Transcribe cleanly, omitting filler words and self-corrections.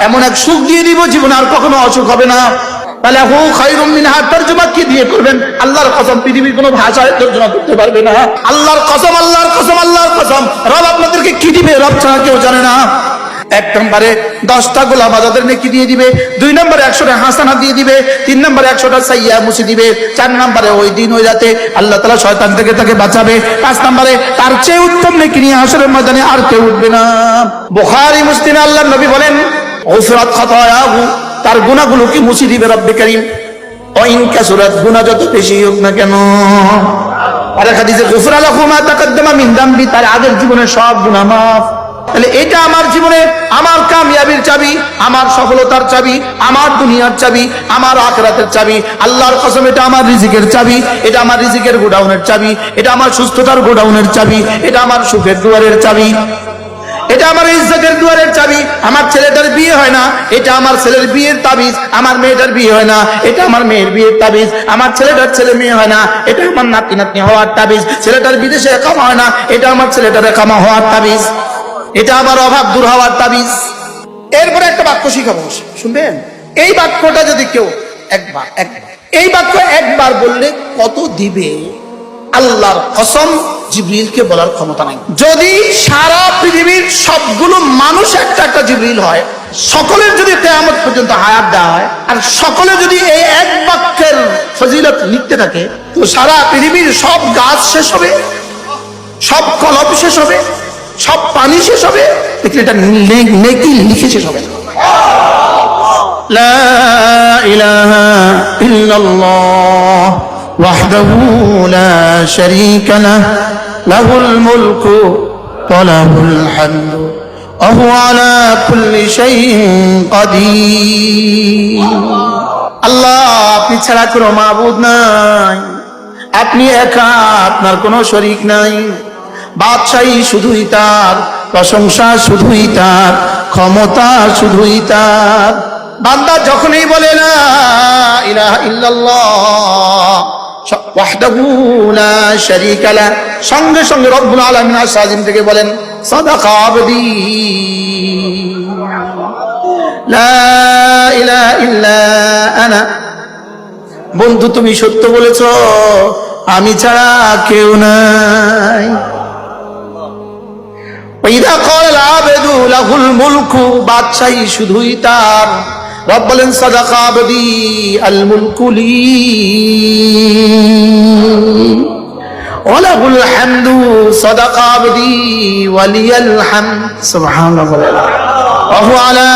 এমন এক সুখ দিয়ে দিব জীবনে আর কখনো অসুখ হবে না। ফালাহু খায়রুম মিনহা তরজমা কি দিয়ে করবেন? আল্লাহর কসম, পৃথিবীর কোনো ভাষায় তরজমা করতে পারবে না। আল্লাহর কসম, আল্লাহর কসম, আল্লাহর কসম, রব আপনাদেরকে কি দিবে রব ছাড়া কেউ জানে না। এক নম্বরে 10টা গোলাম আজাদের নেকি দিয়ে দিবে, 2 নম্বরে 100টা হাসানা দিয়ে দিবে, 3 নম্বরে 100টা সাইয়্যা মুছে দিবে, 4 নম্বরে ওই দিন ওই রাতে আল্লাহ তাআলা শয়তান থেকে তাকে বাঁচাবে, 5 নম্বরে তার চেয়ে উত্তম নেকি নিয়ে হাশরের ময়দানে আর কেউ উঠবে না। বুখারী মুসলিমে আল্লাহর নবী বলেন, উফরাত খাতায়াহু, তার গুনাহগুলো কি মুছে দিবে রব্বে কারীম। ওয়াইন কাসুরাত, গুনাহ যত বেশি হোক না কেন। আর হাদিসে গুফরা লাহু মা তাকাদ্দামা মিন যামবি, তার আগের জীবনের সব গুনাহ মাফ। তাহলে এটা আমার জীবনে আমার কামিয়াবির চাবি, আমার সফলতার চাবি, আমার দুনিয়ার চাবি, আমার আখিরাতের চাবি। আল্লাহর কসম, এটা আমার রিজিকের চাবি, এটা আমার রিজিকের গোডাউনের চাবি, এটা আমার সুস্থতার গোডাউনের চাবি, এটা আমার সুখের দুয়ারের চাবি, এটা আমার ইজ্জতের দুয়ারের চাবি। আমার ছেলেটার বিয়ে হয় না, এটা আমার ছেলের বিয়ের তাবিজ। আমার মেয়েটার বিয়ে হয় না, এটা আমার মেয়ের বিয়ের তাবিজ। আমার ছেলেটার ছেলে মেয়ে হয় না, এটা আমার নাতি নাতনি হওয়ার তাবিজ। ছেলেটার বিদেশে একামা হয় না, এটা আমার ছেলেটার একামা হওয়ার তাবিজ। এটা আমার অভাব দূর হওয়ার তাবিজ। এরপরে একটা বাক্য শিখাবো, শুনবেন? এই বাক্যটা যদি কেউ একবার এই বাক্য একবার বললে কত দিবে? আল্লাহর কসম, জিবরিলকে বলার ক্ষমতা নাই। যদি সারা পৃথিবীর সবগুলো মানুষ একটা একটা জিবরিল হয়, সকলের যদি কিয়ামত পর্যন্ত হায়াত দেওয়া হয়, আর সকলে যদি এই এক বাক্যের ফজিলত লিখতে থাকে, তো সারা পৃথিবীর সব গাছ শেষ হবে, সব কলম শেষ হবে, সব পানি শেষ হবে, দেখলে এটা নেকি লিখে শেষ হবে না। লা ইলাহা ইল্লাল্লাহ ওয়াহদাহু লা শারীকা লাহু লাহুল মুলকু ওয়া লাহুল হামদু ওয়া হুয়া আলা কুল্লি শাইইন কাদির। আল্লাহ, আপনি ছাড়া কোনো মাবুদ নাই, আপনি একা, আপনার কোনো শরীক নাই। বাদশাহী শুধুই তার, প্রশংসা শুধুই তার, ক্ষমতা শুধুই তার। বান্দা যখনই বলে লা ইলাহা ইল্লাল্লাহ ওয়াহদাহু লা শারীকা লাহু, সঙ্গে সঙ্গে রব্বুল আলামিন আরশ আজিম থেকে বলেন, সাদাকা আবদি লা ইলাহা ইল্লা আনা। বন্ধু, তুমি সত্য বলেছো, আমি ছাড়া কেউ নাই। ওয়াইদা ক্বাল আবদু লাহুল মুলকু, বাদশাহী শুধুই তার। রব বলেন, সাদাকা আবদি আল মুলকু লি ওয়া লাহুল হামদু, সাদাকা আবদি ওয়া লিয়াল হামদ। সুবহানাল্লাহ। ওয়া হুয়া আলা